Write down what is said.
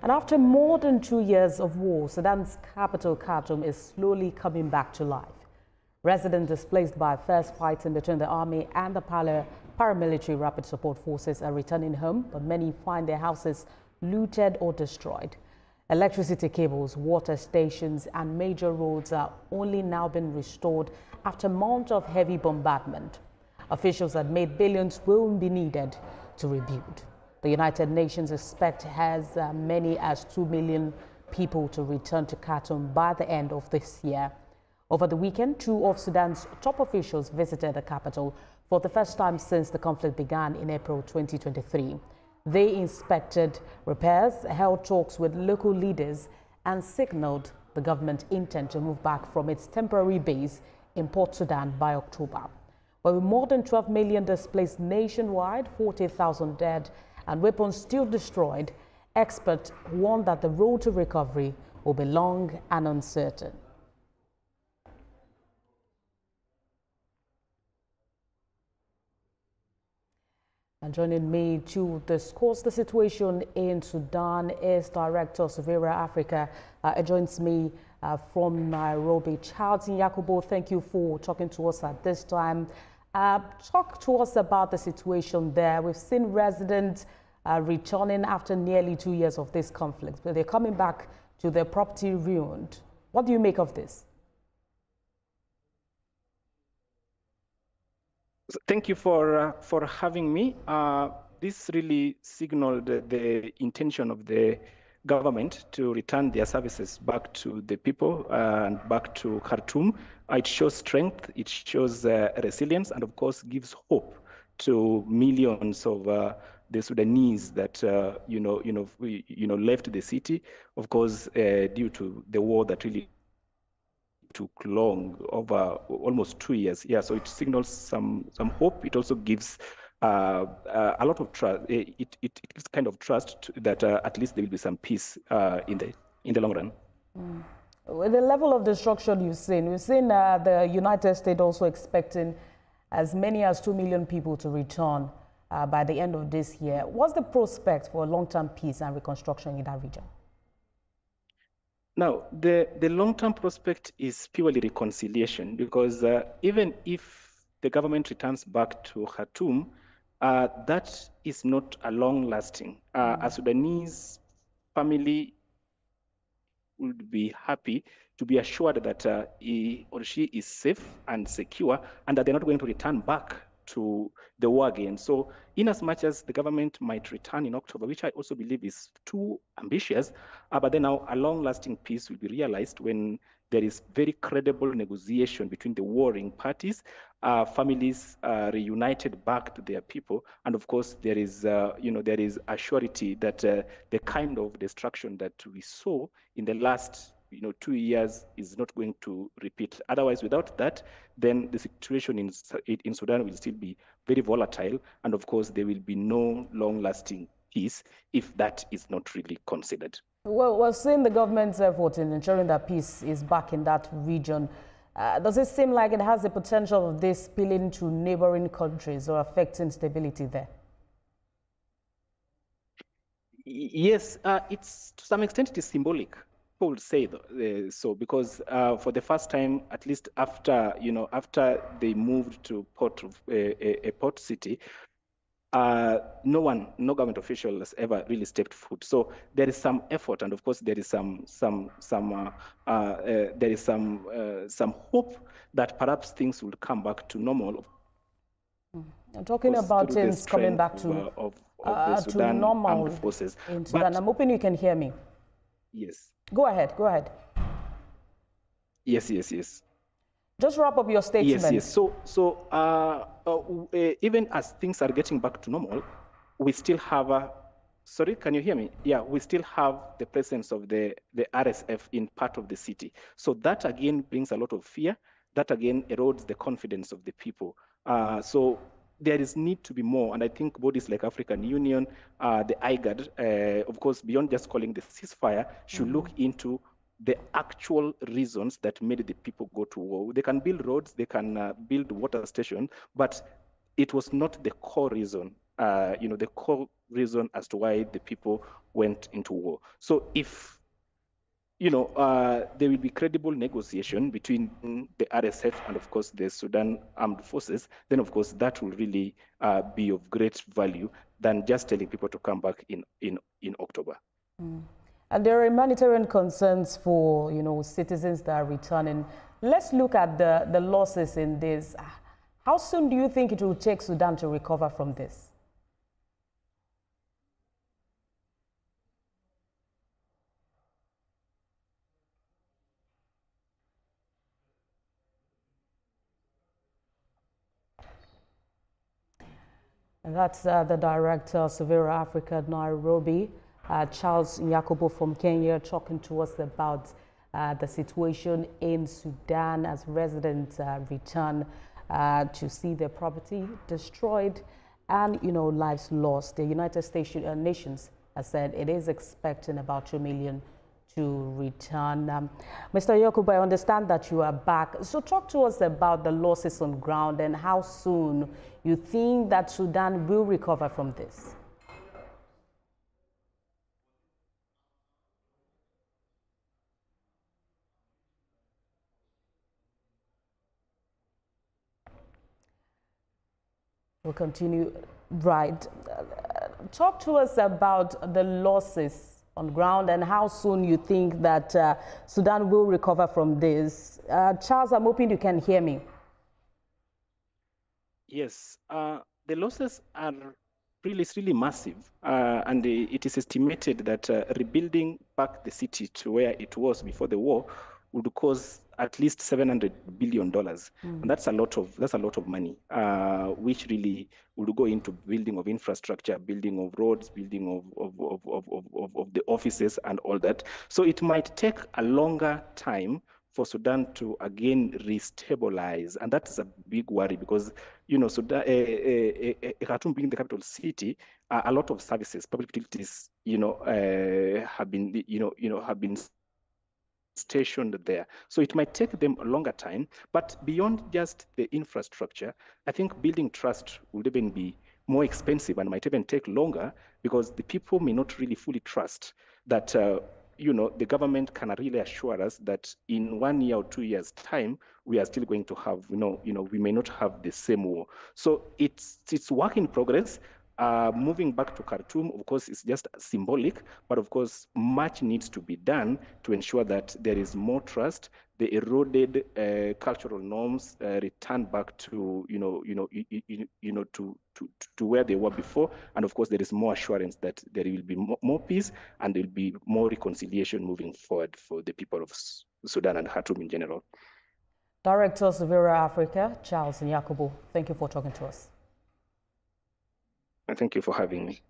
And after more than 2 years of war, Sudan's capital, Khartoum, is slowly coming back to life. Residents displaced by fierce fighting between the army and the paramilitary rapid support forces are returning home, but many find their houses looted or destroyed. Electricity cables, water stations, and major roads are only now being restored after months of heavy bombardment. Officials admit billions will be needed to rebuild. The United Nations expects as many as 2 million people to return to Khartoum by the end of this year. Over the weekend, two of Sudan's top officials visited the capital for the first time since the conflict began in April 2023. They inspected repairs, held talks with local leaders, and signaled the government's intent to move back from its temporary base in Port Sudan by October. But with more than 12 million displaced nationwide, 40,000 dead, and weapons still destroyed, experts warn that the road to recovery will be long and uncertain. And joining me to discuss the situation in Sudan is Director of Severa Africa. It joins me from Nairobi. Charles Yakubo, thank you for talking to us at this time. Talk to us about the situation there. We've seen residents returning after nearly 2 years of this conflict, but they're coming back to their property ruined. What do you make of this? Thank you for having me. This really signaled the intention of the government to return their services back to the people and back to Khartoum. It shows strength, it shows resilience, and of course gives hope to millions of the Sudanese that left the city, of course, due to the war that really took long, over almost 2 years. Yeah, so it signals some hope. It also gives a lot of trust. It gives kind of trust that at least there will be some peace in the long run. With the level of destruction we've seen the United States also expecting as many as 2 million people to return by the end of this year. What's the prospect for long-term peace and reconstruction in that region? Now, the long-term prospect is purely reconciliation, because even if the government returns back to Khartoum, that is not a long-lasting. A Sudanese family would be happy to be assured that he or she is safe and secure, and that they're not going to return back to the war again. So in as much as the government might return in October, which I also believe is too ambitious, but then now a long-lasting peace will be realized when there is very credible negotiation between the warring parties, families reunited back to their people, and of course there is a surety that the kind of destruction that we saw in the last 2 years is not going to repeat. Otherwise, without that, then the situation in Sudan will still be very volatile, and of course there will be no long-lasting peace if that is not really considered. Well, we're seeing the government's effort in ensuring that peace is back in that region. Does it seem like it has the potential of this spilling to neighboring countries or affecting stability there? Yes, it's to some extent it is symbolic. People would say so, because for the first time, at least after they moved to a port city, no government official has ever really stepped foot. So there is some effort, and of course there is some hope that perhaps things will come back to normal. I'm talking about things coming back to normal forces. In Sudan. I'm hoping you can hear me. Yes. Go ahead. Yes. Just wrap up your statement. Yes. So even as things are getting back to normal, we still have sorry, can you hear me? Yeah, we still have the presence of the RSF in part of the city. So that again brings a lot of fear. That again erodes the confidence of the people. So there is need to be more, and I think bodies like African Union, the IGAD, of course, beyond just calling the ceasefire, should look into the actual reasons that made the people go to war. They can build roads, they can build water stations, but it was not the core reason. the core reason as to why the people went into war. So if there will be credible negotiation between the RSF and, of course, the Sudan Armed Forces, then, of course, that will really be of great value than just telling people to come back in October. And there are humanitarian concerns for, citizens that are returning. Let's look at the losses in this. How soon do you think it will take Sudan to recover from this? And that's the director of Severa Africa, Nairobi, Charles Yakubu from Kenya, talking to us about the situation in Sudan as residents return to see their property destroyed and, lives lost. The United Nations has said it is expecting about 2 million to return. Mr. Yakubu, I understand that you are back. So talk to us about the losses on ground and how soon you think that Sudan will recover from this. We'll continue. Right. Talk to us about the losses on ground and how soon you think that Sudan will recover from this. Charles, I'm hoping you can hear me. Yes, the losses are really massive, and it is estimated that rebuilding back the city to where it was before the war would cost at least $700 billion, and that's a lot of money, which really would go into building of infrastructure, building of roads, building of the offices, and all that. So it might take a longer time for Sudan to again restabilize, and that's a big worry because Sudan, Khartoum being the capital city, a lot of services, public utilities, have been stationed there. So it might take them a longer time, but beyond just the infrastructure, I think building trust would even be more expensive and might even take longer because the people may not really fully trust that the government can really assure us that in 1 year or 2 years' time, we are still going to have, we may not have the same war. So it's work in progress. Moving back to Khartoum, of course, is just symbolic, but of course, much needs to be done to ensure that there is more trust, the eroded cultural norms return back to, to where they were before, and of course, there is more assurance that there will be more peace and there will be more reconciliation moving forward for the people of Sudan and Khartoum in general. Director of Severa Africa, Charles Yakubu, thank you for talking to us. And thank you for having me.